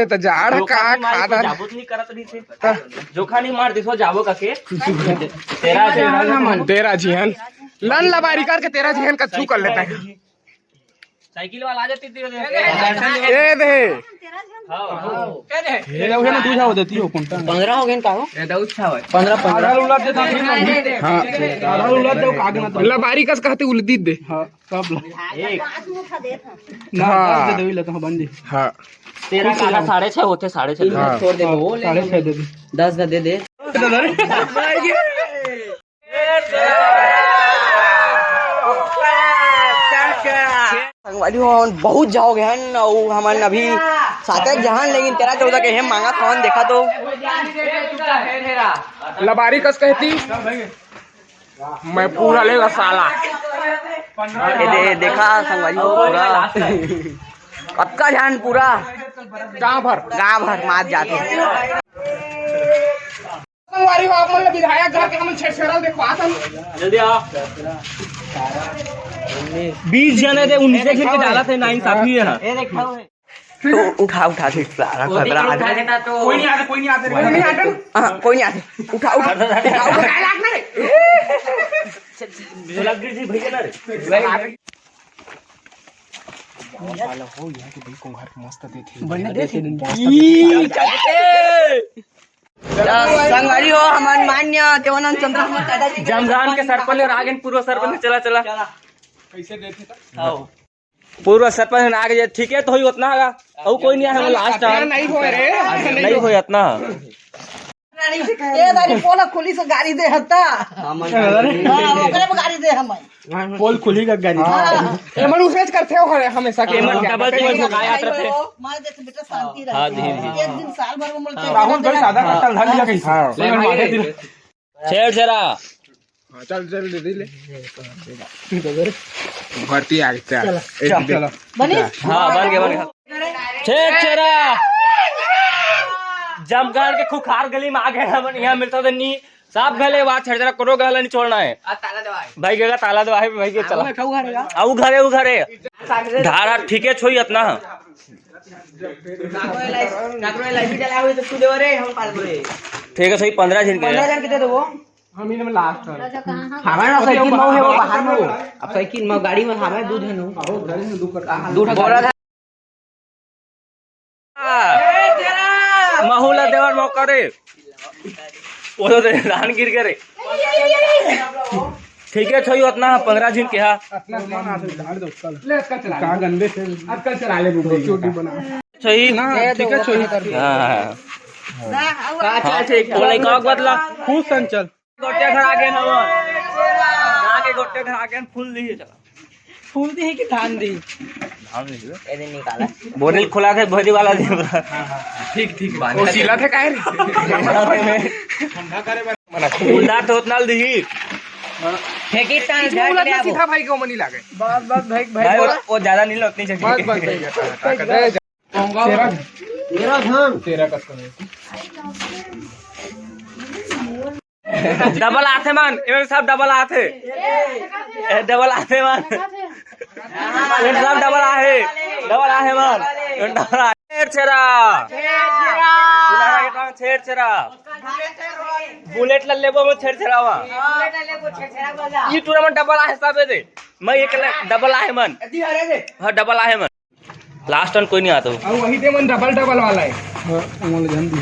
तो जाड़ का खादा जाबो नहीं करत रही थे जोखा नहीं मार दिसो जाबो काके तेरा जिहन लन लबारी करके तेरा जिहन का छू कर लेता है साइकिल वाला आ जाती थी ए दे ये लोगे ना दूजा हो देती हो कौन 15 हो गए का हो ए दउछ छा 15 उलट देता हां 15 उलट दो काग ना लबारी कस कहते उलदी दे हां कब एक ना दे देवी लेता हूं बंदी हां तेरा काका 6.5 होते 6.5 छोड़ दे वो 6.5 दे दे 10 का दे दे संगवारी हो बहुत जाओगे हन और हमन अभी सातक जहान लेकिन 13-14 के हम मांगा कौन देखा तो लबारी कस कहती मैं पूरा लेगा साला देखा संगवारी हो पूरा पक्का ध्यान पूरा गांव भर मार जाते संगवारी हो आप मतलब विधायक घर के हम छेड़छेड़ल देखवात हम जल्दी आ 20 जने थे 19 जन के डाला थे 9 साथी है ना ये देखा तो उठा दे सारा खतरा तो कोई नहीं आते कोई नहीं आते उठा काय लागणार रे लग गई थी भैया ना रे साला हो यहाँ के भाई को घर मस्त देती बनने दे संगवारी हो हमारे मान्य देवानंद चंद्र दादाजी जमगान के सरपंच और आगे पूर्व सरपंच चला कैसे देते था पूर्व सरपंच आगे जे ठीक है तो ही उतना होगा और कोई नहीं है लास्ट नहीं हो रे नहीं हो इतना ए दारी पोला खुली से गाड़ी दे हत्ता हां ओकरे में गाड़ी दे हम पोल खुली का गाड़ी एमन उसेज करते हो हमेशा के एमन डबल टिकट लगाया थे मार दे बेटा शांति रहे हां धीरे एक दिन साल भर में मिलते राहुल भाई सादा कट्टा ढाल दिया कैसे हां छेड़ जरा हां चल दे ले भर्ती आ गई चल बनी हां बन गया छेड़ जरा जमगान के खुखार गली में आ गए हम यहाँ मिलता था नहीं साफ गले बात छड़ जरा करो गला नहीं छोड़ना है भाई के ताला दवा है भाई के चला आऊ घरे धारा ठीक है छोई अपना ठीक है सही 15 जन के दे वो हम इनमें लास्ट हमारा साइकिल में है वो बाहर में अब साइकिल में गाड़ी में हमारे दूध है नो दूध बोरा था mahula देवर मौका रे वो तो धान गिर गए रे ठीक है छोई उतना 15 दिन के अपना मन आसे झाड़ दो चल ले इसका चला का गंदे से अब चला ले चोटी बना छोई ना ठीक है छोई कर हां का ठीक बोले का बदला खूब संचल गोटे घर आगे ना आगे गोटे घर आगे फूल दी चला फूल दी कि धान दी ए दिन निकाला बोतल खुला थे भरी वाला दे ठीक वो सीला थे काहे रे ठंडा करे मना खुला तो उतना दी फेंकी टांग उलटना सीधा भाई को मनी लागे बस भाई वो ज्यादा नहीं लगती चाहिए तेरा कस डबल आते मान ये सब डबल आते मान ये सब डबल आहे मान छेड़ बुलेट ला लेबो में छेड़ वा ये टूर्नामेंट डबल आहे सब दे मैं एक डबल आहे मन हां डबल आहे मन लास्ट टर्न कोई नहीं आता और वही ते मन डबल वाला है हां अमल जल्दी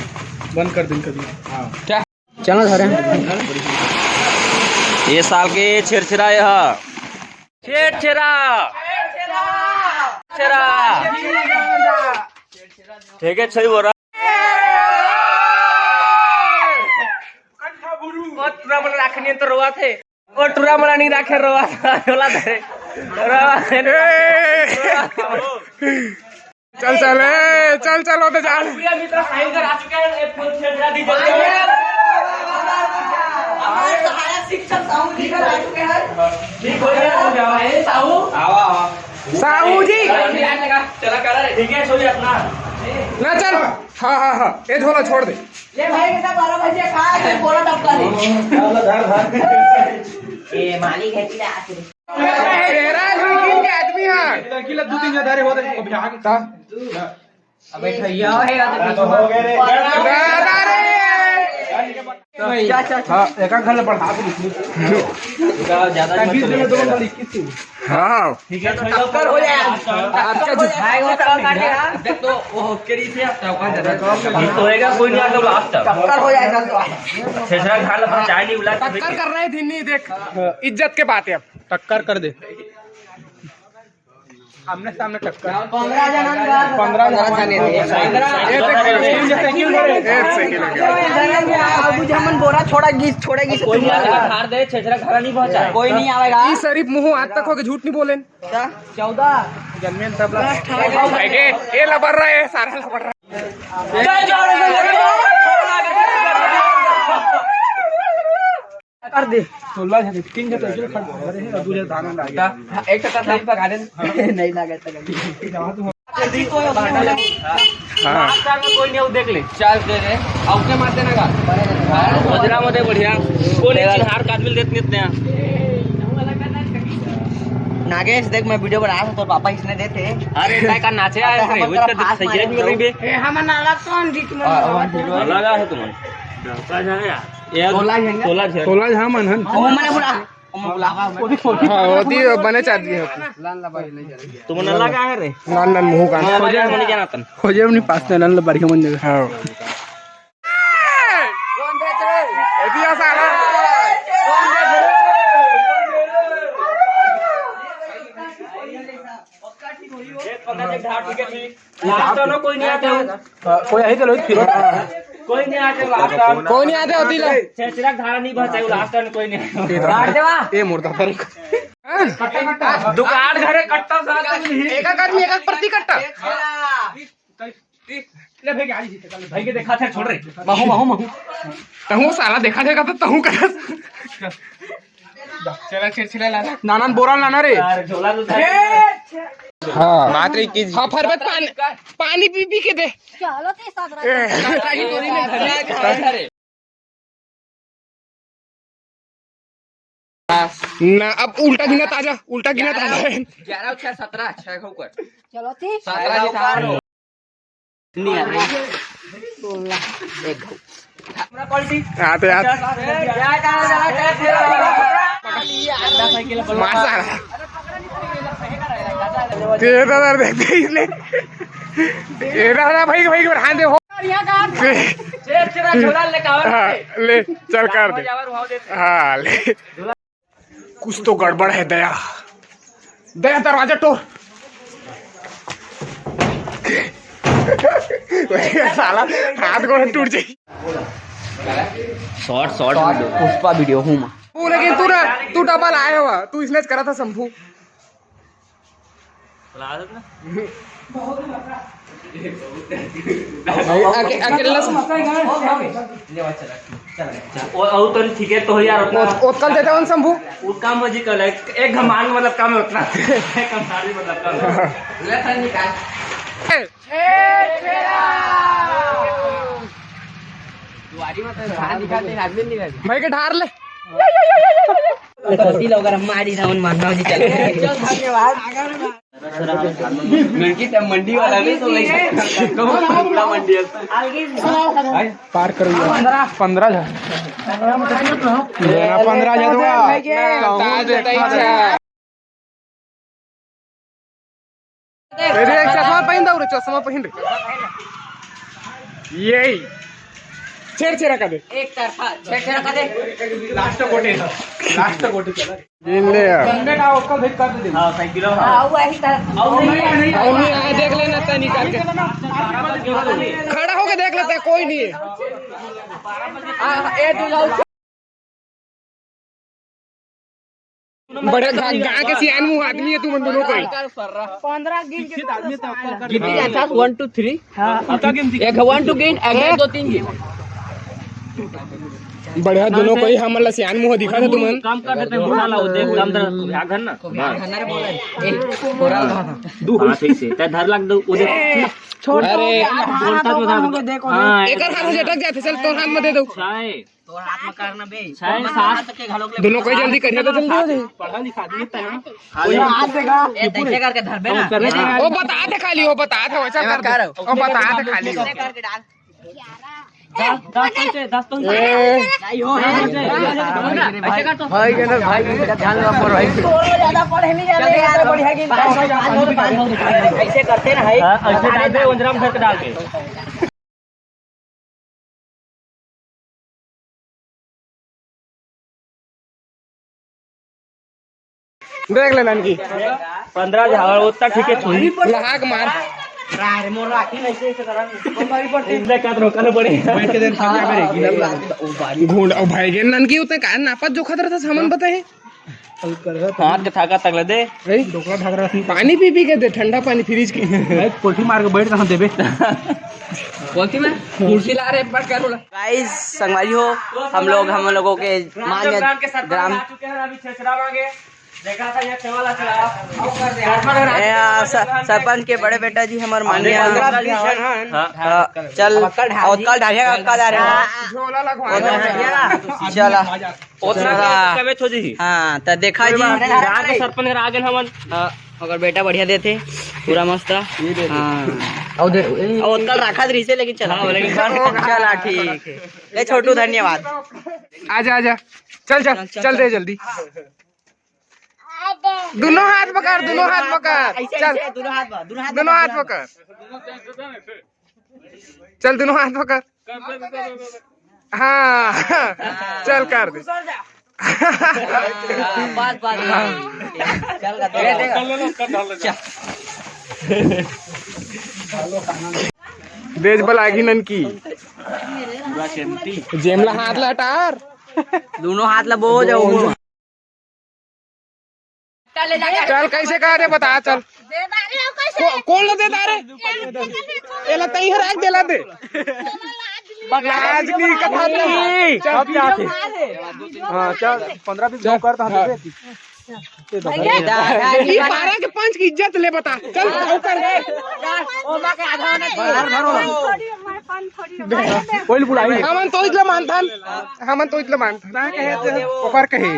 बंद कर दिन कभी हां क्या चलो धरे ये साल के छेड़छेड़ा यह छेड़ा ठीक है सही बोल रहा टूर्नामेंट रखनी तो रोआ थे और टूर्नामेंट नहीं रखे रोआ झोला धरे चल होते जा मित्र साइन कर आ चुके हैं फुल छेड़छेड़ा दी जल्दी शिक्षक साहू जी का आ चुके हैं ठीक हो गया साहू आवा साहू जी चला कर रहे ठीक है सो जा अपना ना चल हाँ ये झोला छोड़ दे ले भाई बेटा 12 बजे खा के बोला डबका दे ए मालिक है कि आते तेरा लड़की के आदमी है लड़की ला 2-3 हजार होते अभी आगे ता अबे भैया है हाँ एक घर बढ़ा ज्यादा हाँ ठीक है टक्कर हो जाए देख तो वो केरी से होएगा कोई नहीं आगे लास्ट टक्कर हो जाएगा तो छेछरा खा ला चाय नहीं बुला टक्कर कर रहे थे नहीं देख इज्जत के बात है अब टक्कर कर दे आमने सामने टक्कर 15 जन 15 अबू जमन बोरा छोड़ेगी कोई नहीं आएगा हार दे छेछरा खा नहीं पहुंचा कोई नहीं आवेगा ई शरीफ मुंह आज तक हो के झूठ नहीं बोले 14 जन्में तब ये लबर रहा है सारा लबर रहा कर दे 16 3 खड़े दूसरे दाना लगा एक टक्कर नहीं पका दे नहीं लगा तक कोई नहीं देख ले चार दे रे औके मारते ना का मजरा मध्ये बढ़िया कोणी हार कादविल देत नाहीत ना नागेश देख मैं वीडियो बना रहा था तो पापा इसने देते अरे काय का नाचे आहे रे उसका सही में रे बे हम नाला कौन जीत में लगा है तुमन का जाने यार 16 हाँ मन हन ओ मैंने बुला हाँ होती बने चाहती है तुमन लगा है रे लाल लाल मुंह का खोजे मन जाना तन खोजे अपनी पास में लाल बढ़िया मन जगह हाँ कौन देते रे दिया सारा लास्ट कोई नहीं आते कोई आई तो फिर कोई नहीं आते लास्ट कोई नहीं आते होती ला छेछरा धारा नहीं बचाई लास्ट कोई नहीं काट देवा ये मुर्दा पर दुकान घरे कट्टा साथ एक आदमी एक प्रति कट्टा ले भाई गाड़ी जीते कल भाई के देखा थे छोड़ रे महू तहू साला देखा जाएगा तो तहू कर चला चिड़चिड़ा ला नाना बोरा लाना रे यार झोला तो हाँ बात रही की हाँ फरबत पानी पी पी के दे चलो ते साथ ना अब उल्टा गिनत आजा उल्टा गिनत आजा 11 6 17 6 खाऊ कर चलो ते 17 4 नहीं आ रही 16 एक पूरा क्वालिटी आते आते साइकिल मार सारा तेरा दर देखते इसने तेरा भाई भाई हाथ दे हो तेरा झोला ले कावर हाँ, ले चल कर दे हाँ ले कुछ तो गड़बड़ है दया दया दरवाजा तोड़ साला हाथ गोड़ टूट जाए शॉर्ट पुष्पा वीडियो हूं मैं तू लेकिन तू डबल आया हुआ तू इसने करा था शंभू अकेला और तो ठीक है तो यार उतना कल देता हूँ शंभू वो काम मजी कर ले एक घमान मतलब काम है उतना कम सारी मतलब काम ले सर निकाल भाई के ढार ले कसी लोग मारी राउंड मारना जी चल धन्यवाद लड़की तब मंडी वाला नहीं तो पूरा मंडी पार करो 15 चश्मा पहन दो चश्मा पहन यही छेड़ का दे एक तरफा छेड़ का दे लास्ट कोटे चला ले गंगे का उसका भेज कर दे हां साइकिल हां वो ऐसी तरफ और नहीं और नहीं आया देख लेना था निकाल के खड़ा होके देख लेते हैं कोई नहीं है ए तू बड़े गाँव के सियान मुँह आदमी है तू मन दोनों कोई 15 गिन के आदमी तो कर गिन अच्छा 1 2 3 एक 1 2 गिन एक 2 3 गिन बढ़िया दोनों कोई हमला सियान मुँह दिखा था तुमन काम कर देते हैं मोटा लाओ देख काम धर घन ना खाना रे बोला एक कोरा दू हां सही से ते धर लग दो वो देख छोड़ अरे बोलता तो देखो हां एक हाथ से झटक जाते चल तोर हाथ में दे दो चाय तो हाथ में करना बे चाय साथ के घालो दोनों कोई जल्दी करिए तो जल्दी हो जाए पढ़ा लिखा दिए ता हाथ देगा ये कैसे करके धरबे ना वो बता दे खाली खाली हो बता था वैसा कर दो ओ बता था खाली हो भाई ध्यान भाई ज्यादा पढ़े नहीं जा रहे यार बढ़िया की ऐसे करते ना भाई ऐसे डाल दे उंजराम सर के डाल के देख ले ननकी 15,000 उतना ठीक है छोड़ी लहाक मार मोर राखी नहीं से इधर का रोकना पड़ेगा बैठ के देर घूंड ओ भाई के ननकी उतने का नापत जो खतरा था सामान बताए हाथ के थाका तक ले दे ढोकला ढाक रहा पानी पी पी के दे ठंडा पानी फ्रिज के पोल्ट्री मार के बैठ कहाँ देबे बोलती मैं कुर्सी ला रहे पर क्या बोला गाइस संगवारी हो हम लोगों के मान्य ग्राम देखा था ये वाला चला सरपंच के बड़े बेटा जी हमारे माननीय चल कल ढालिया का जा रहे झोला लगवा चला उतना कमे छोड़ी हाँ तो देखा जी यहाँ के सरपंच आ गए हमन अगर बेटा बढ़िया देते पूरा मस्त और कल रखा रही से लेकिन चला चला ठीक है ले छोटू धन्यवाद आजा आजा चल चल चल दे जल्दी दोनों हाथ पकड़ चल दोनों हाथ पकड़ चल दोनों हाथ पकड़ हाँ चल कर दे देश बलागी ननकी जेमला हाथ लटार दोनों हाथ ला बोझ चल कैसे कहा रे बता चल कौन ला दे रे एला तई हर एक देला दे आज की कथा नहीं सब चाहते हां चल 15-20 गांव कर ता दे ये 12 के 5 की इज्जत ले बता चल आओ कर कोई बुलाई हमन तो इतला मानथन ओकर कहे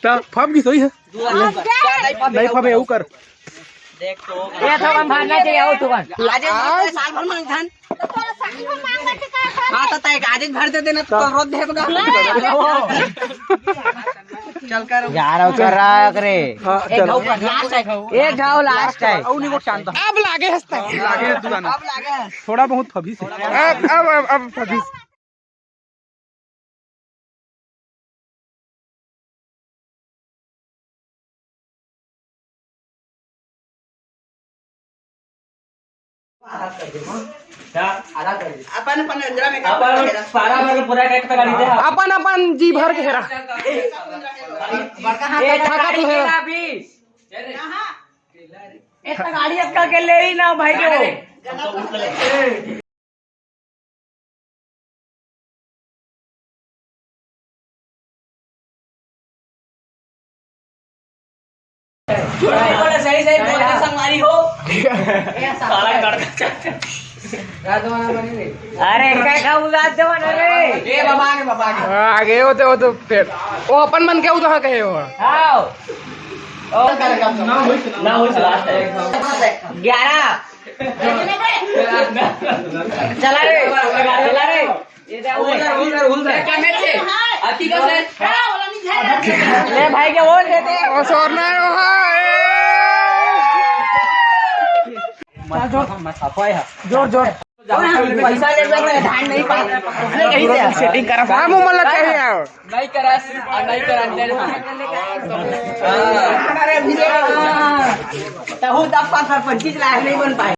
ता फम की सही है नहीं फम एऊ कर देख तो ये तो हम भागना चाहिए आओ तू लाजे साल भर मांग थान हां तो तय गाड़ी भर दे देना तो रोज देगा चल कर यार कर रहा करे एक घाव लास्ट है औ नहीं वो शांत अब लागे हंसता लागे दुकान अब लागे थोड़ा बहुत फबी से अब फबी अपन अंदर में सारा भर पूरा एक गाड़ी दे अपन जी भर के हेरा ये ठका तो है इतना गाड़ी अक्का के ले ही ना भाई के सही संगवारी हो सारा करता अरे क्या खाऊ रात जवान रे ए बाबा के आगे हो तो फिर वो अपन मन के उधर कहे हो आओ ना हो लास्ट है 11 चला रे उधर कैमरे अति का से ले भाई के वोट देते और सोरना जोर जोर पैसा ले धान नहीं पाते सेटिंग करा हम मला चाहिए नहीं करा अरे भी तो 10 सरपंच लायक नहीं बन पाए